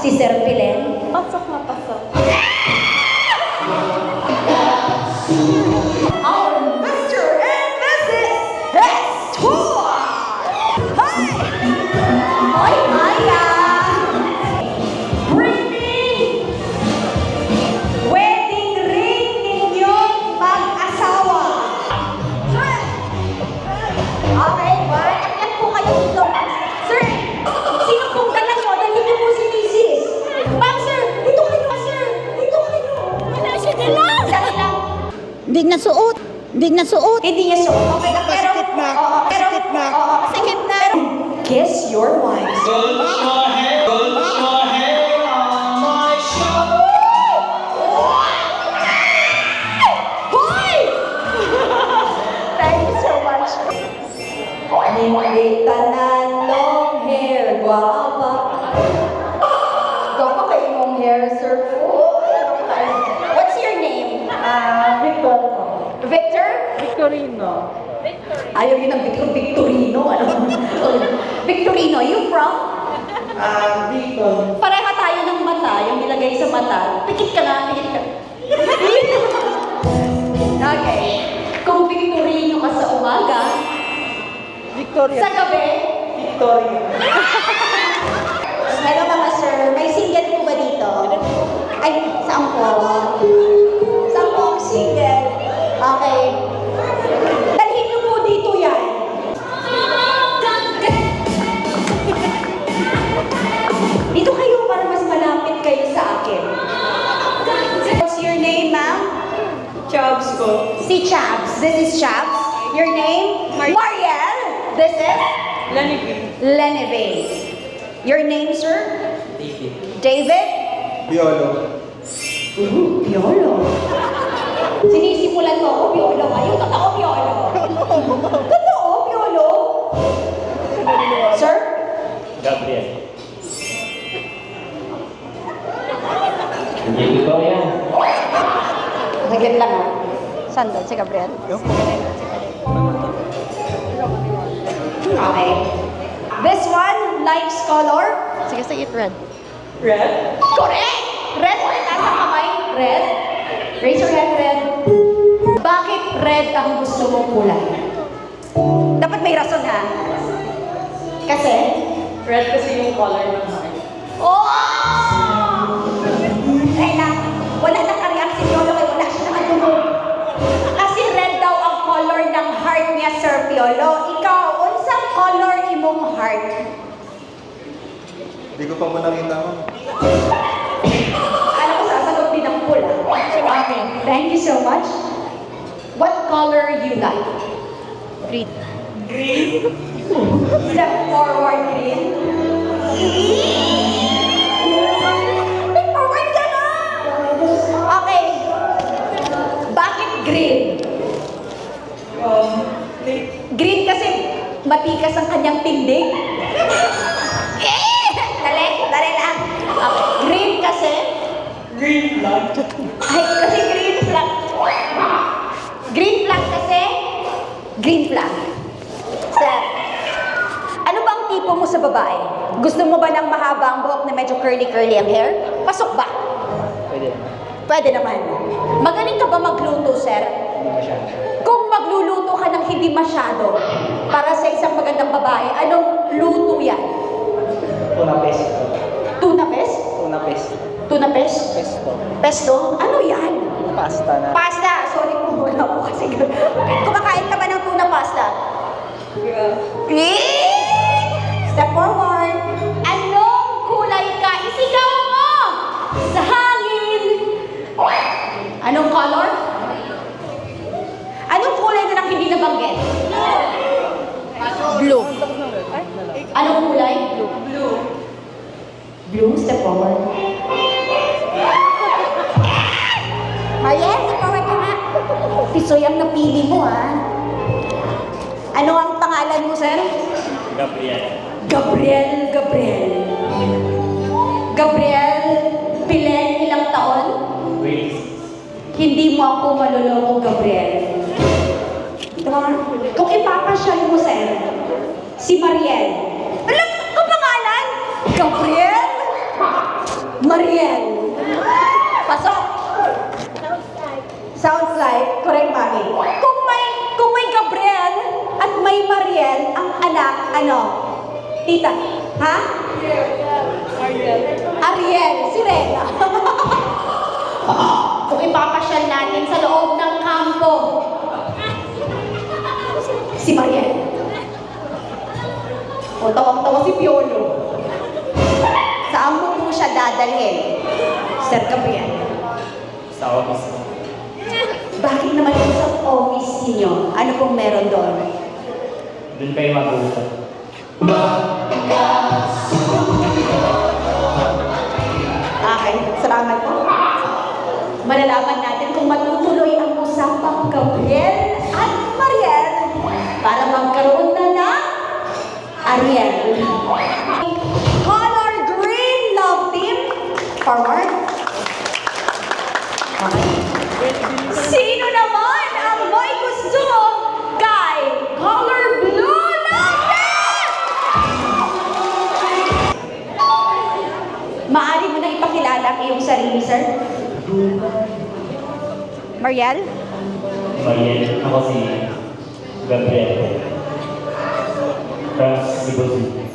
si Sir Pilen. Pasok na pasok. Our Mr. and Mrs. Estua! Hi! Hoy, Maya! Britney! Wedding ring ninyong mag-asawa. Okay, what? Akyat po kayo dito. Sir, sino pong dala nyo? Dalhin niyo po si Mrs. Ma'am, sir! Dito kayo, sir! Dito kayo! Wala siya dala! Dali lang. Hindi na suot. Hindi na suot. Hindi niya suot. Okay na, pero... Pasikip na. Oo, pero... Pasikip na. Oo, pasikip na. Kiss your wife. Put your hand on my shoulder. Hoy! Thank you so much. Hindi tanan long hair, guapa. Guapa kayo long hair, sir. What's your name? Victor. Victor? Victorino. Ayaw yun ng Victorino. Ano? Victorino, you from? Victor. Pareha tayo ng mata, yung nilagay sa mata. Pikit ka nga, pikit ka. Okay. Kung Victorino ka sa umaga, Victoria. sa gabi, Victoria. hello mga sir, may single po ba dito? Ay, saan po? Saan po ang single? Okay. Dalhin niyo po dito yan. Dito kayo para mas malapit kayo sa akin. What's your name, ma'am? Chabs ko. Si Chabs. This is Chabs. Your name? Mariel. This is? Leneve. Your name, sir? David. David? Piolo. Piolo. Sinisimulan mo ako, Piolo. Ayaw, totoo, Piolo. Totoo, Piolo. Sir? Gabriel. Hindi ko yan. Saglit lang ah. Sandal, si Gabriel. Okay. This one likes color. Sige, sige, red. Red? Correct! Red, nasa kamay. Red. Raise your hand, red. Bakit red ang gusto mong kulay? Dapat may rason ha. Kasi? Red kasi yung color ng heart. Oh! Ay lang, wala na ka-react si Piolo kaya wala siya nakatulog. Kasi red daw ang color ng heart niya, Sir Piolo. Ikaw, unsang color imong heart? Hindi ko pa mo nakita mo. Alam ko, sasagot din ang pula. Okay, thank you so much. What color you like? Green. Step forward, green. Step forward ka na! Okay. Bakit green? Green kasi matikas ang kanyang tindig. Dali lang. Okay. Green kasi? Green flag. Ay, kasi green flag. Green flag kasi? Green flag. Sir, ano bang tipo mo sa babae? Gusto mo ba ng mahaba ang buhok na medyo curly-curly ang hair? Pasok ba? Pwede. Pwede naman. Magaling ka ba magluto, sir? Kung magluluto ka ng hindi masyado para sa isang magandang babae, anong luto yan? Tuna pesto. Tuna pes? Tuna pesto. Tuna pes? Pesto. Pesto? Ano yan? Pasta na. Pasta! Sorry po, wala po kasi. Kumakain ka ba ng tuna pasta? Step forward. Anong kulay ka? Isigaw mo! Sa hangin! Anong color? Anong kulay na lang hindi nabanggit? Blue. Anong kulay? Blue. Blue, step forward. Mariel, step forward ka nga. Pisoy ang napili mo, ha? Ano ang pangalan mo, sir? Gabriel. Gabriel. Gabriel, Pilen, ilang taon? Wait. Hindi mo ako maloloko, Gabriel. Kung ipapasyal mo, sir, si Mariel. Alam, kapangalan? Gabriel? Mariel. Pasok. Sounds like, correct, Mami. Kung may Gabriel at may Mariel, ang anak, ano? Tita, ha? Ariel, si Rena. Kung ipapasyal natin sa loob ng kampo, si Mariel. O, tawang-tawa si Piolo. Saan mo po siya dadalhin? Sir Gabriel. Sa office. Bakit naman yung sa office ninyo? Ano pong meron doon? Doon kayo mag-uusap. Okay, salamat po. Malalaman natin kung matutuloy ang usapang Gabriel at Mariel para magkaroon na ng Ariel. Color green, love team. Forward. Okay. Sino naman ang may gusto kay color blue, love team? Maaari mo na ipakilala ang iyong sarili, sir? Mariel? Mariel, ako si Gabriel. From Cebu City.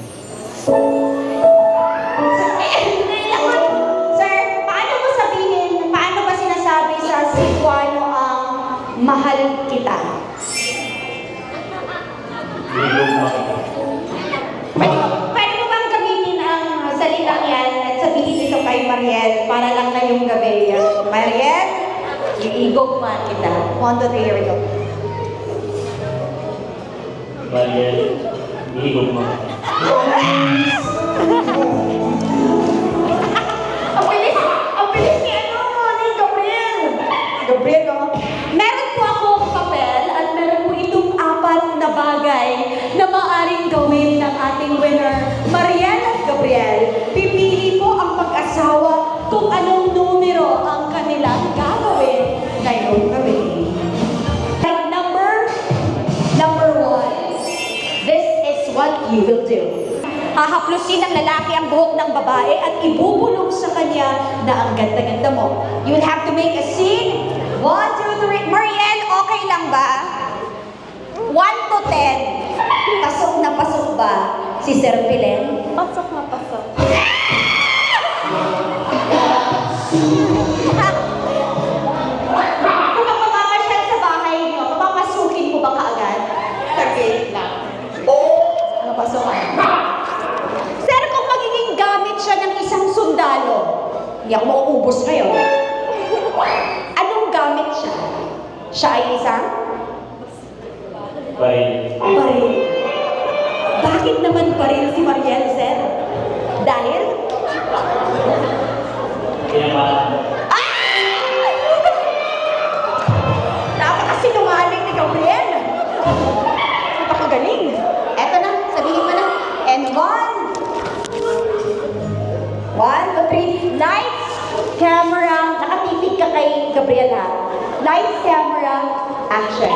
Sir, paano ba sinasabi sa Cebuano ang mahal kita? Ligo makita. Pwede mo bang gamitin ang salitang yan at sabihin ito kay Mariel para lang na yung gabi? Mariel, iigog man kita. 1, 2, 3, here we go. Mariel, ligo makita. Ang bilis ni Gabriel. Gabriel, no? Meron po akong papel at meron po itong 4 na bagay na maaaring gawin ng ating winner, Mariel at Gabriel. Pipili po ang mag-asawa kung anong numero ang kanilang gagawin ngayong gabi. Number 1. This is what you will do. Hahaplusin ng lalaki ang buhok ng babae at ibubulong sa kanya na ang ganda-ganda mo. You will have to make a scene. 1, 2, 3. Mariel, okay lang ba? 1 to 10. Pasok na pasok ba si Sir Pilen? Pasok na pasok. Kung mapapamasyal sa bahay niyo, papapasukin mo ba kaagad? Saglit lang. Ano pasok? Sir, kung magiging gamit siya ng isang sundalo, hindi ako mauubos ngayon. Anong gamit siya? Siya ay isang Baril. baril. Bakit naman baril si Mariel, sir? Dahil? Kaya Napakasinungaling ni Gabriel. Napakagaling. Eto na, sabihin mo na. And 1, 2, 3. Lights, camera. Nakatipid ka kay Gabriel, ha? Lights, camera, action.